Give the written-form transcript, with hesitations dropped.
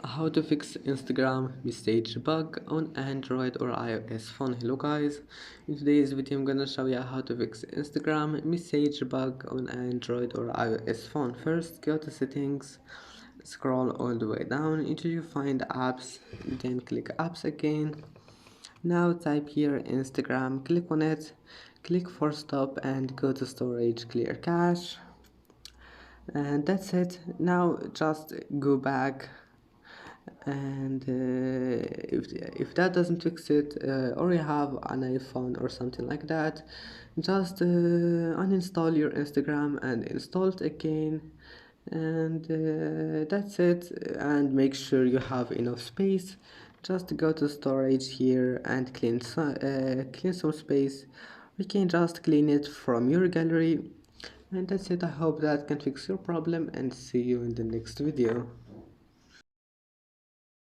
How to fix Instagram message bug on Android or iOS phone. Hello guys, in today's video I'm gonna show you how to fix Instagram message bug on Android or iOS phone. First, go to settings, scroll all the way down until you find apps, then click apps again. Now type here Instagram, click on it, click force stop and go to storage clear cache, and that's it. Now just go back, and if that doesn't fix it, or you have an iPhone or something like that, just uninstall your Instagram and install it again, and that's it. And make sure you have enough space. Just go to storage here and clean some space. We can just clean it from your gallery, and that's it. I hope that can fix your problem, and see you in the next video.